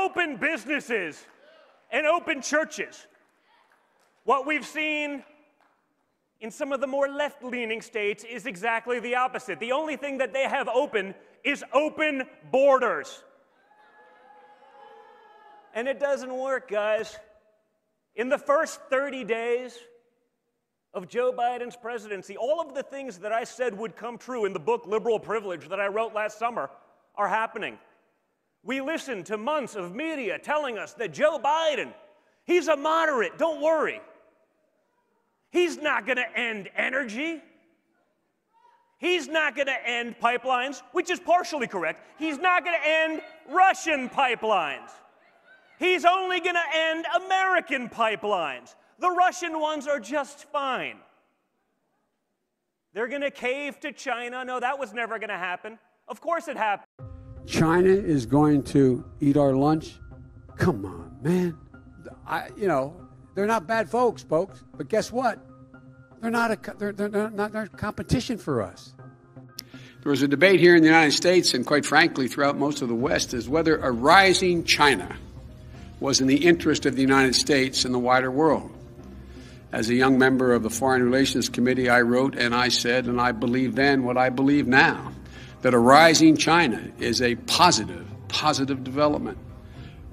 open businesses and open churches. What we've seen in some of the more left-leaning states is exactly the opposite. The only thing that they have open is open borders. And it doesn't work, guys. In the first 30 days of Joe Biden's presidency, all of the things that I said would come true in the book Liberal Privilege that I wrote last summer are happening. We listened to months of media telling us that Joe Biden, he's a moderate, don't worry. He's not going to end energy. He's not going to end pipelines, which is partially correct. He's not going to end Russian pipelines. He's only going to end American pipelines. The Russian ones are just fine. They're going to cave to China. No, that was never going to happen. Of course it happened. China is going to eat our lunch? Come on, man. They're not bad folks, but guess what? They're not competition for us. There was a debate here in the United States, and quite frankly, throughout most of the West, as whether a rising China was in the interest of the United States and the wider world. As a young member of the Foreign Relations Committee, I wrote and I said, and I believe then what I believe now, that a rising China is a positive development,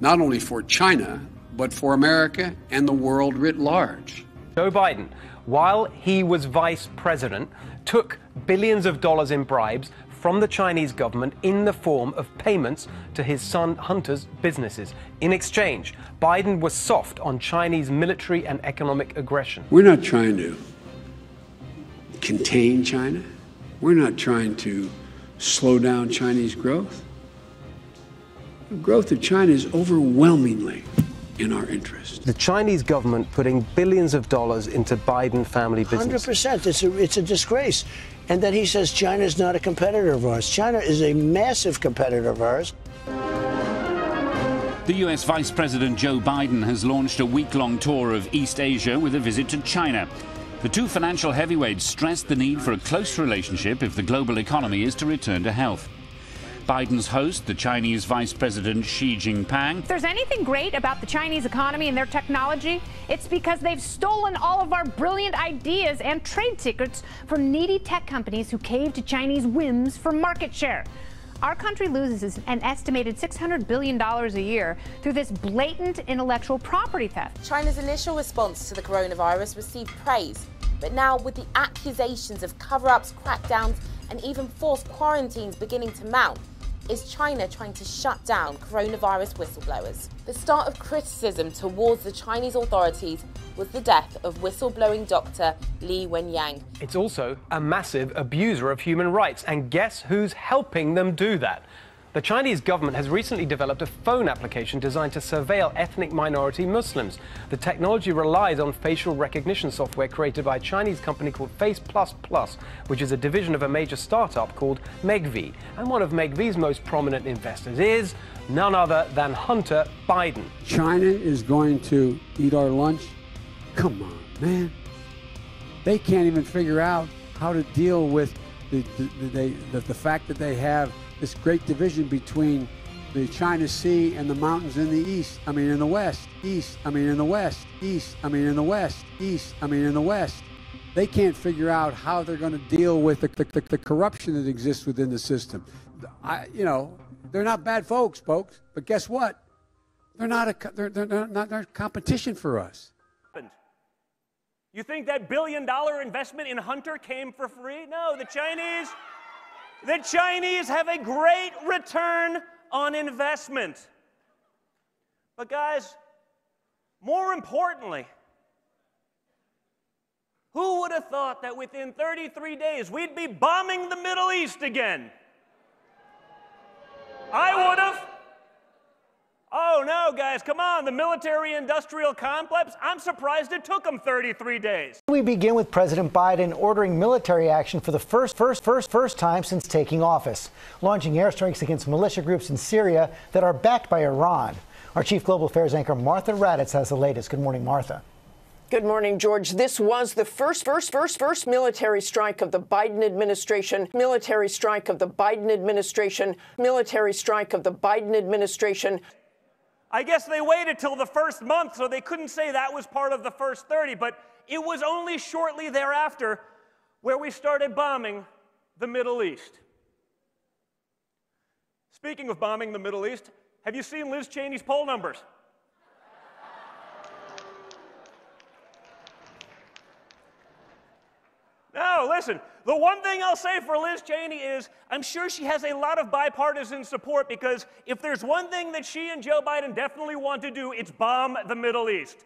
not only for China, but for America and the world writ large. Joe Biden, while he was vice president, took billions of dollars in bribes from the Chinese government in the form of payments to his son Hunter's businesses. In exchange, Biden was soft on Chinese military and economic aggression. We're not trying to contain China. We're not trying to slow down Chinese growth. The growth of China is overwhelmingly in our interest. The Chinese government putting billions of dollars into Biden family business. 100%. It's a disgrace. And then he says China is not a competitor of ours. China is a massive competitor of ours. The US Vice President Joe Biden has launched a week-long tour of East Asia with a visit to China. The two financial heavyweights stressed the need for a close relationship if the global economy is to return to health. Biden's host, the Chinese Vice President Xi Jinping. If there's anything great about the Chinese economy and their technology, it's because they've stolen all of our brilliant ideas and trade secrets from needy tech companies who cave to Chinese whims for market share. Our country loses an estimated $600 billion a year through this blatant intellectual property theft. China's initial response to the coronavirus received praise, but now with the accusations of cover-ups, crackdowns, and even forced quarantines beginning to mount, is China trying to shut down coronavirus whistleblowers. The start of criticism towards the Chinese authorities was the death of whistleblowing doctor Li Wenyang. It's also a massive abuser of human rights, and guess who's helping them do that? The Chinese government has recently developed a phone application designed to surveil ethnic minority Muslims. The technology relies on facial recognition software created by a Chinese company called Face++, which is a division of a major startup called Megvii. And one of Megvii's most prominent investors is none other than Hunter Biden. China is going to eat our lunch? Come on, man. They can't even figure out how to deal with the fact that they have this great division between the China Sea and the mountains in the east. I mean, in the west, east. I mean, in the west, east. I mean, in the west, east. I mean, in the west. They can't figure out how they're going to deal with the corruption that exists within the system. They're not bad folks, but guess what? They're not competition for us. You think that billion-dollar investment in Hunter came for free? No, the Chinese have a great return on investment. But guys, more importantly, who would have thought that within 33 days we'd be bombing the Middle East again? I would have. Oh no, guys, come on, the military-industrial complex, I'm surprised it took them 33 days. We begin with President Biden ordering military action for the first time since taking office, launching airstrikes against militia groups in Syria that are backed by Iran. Our chief global affairs anchor Martha Raddatz has the latest. Good morning, Martha. Good morning, George. This was the first military strike of the Biden administration. Military strike of the Biden administration. Military strike of the Biden administration. I guess they waited till the first month, so they couldn't say that was part of the first 30, but it was only shortly thereafter where we started bombing the Middle East. Speaking of bombing the Middle East, have you seen Liz Cheney's poll numbers? No, listen, the one thing I'll say for Liz Cheney is I'm sure she has a lot of bipartisan support, because if there's one thing that she and Joe Biden definitely want to do, it's bomb the Middle East.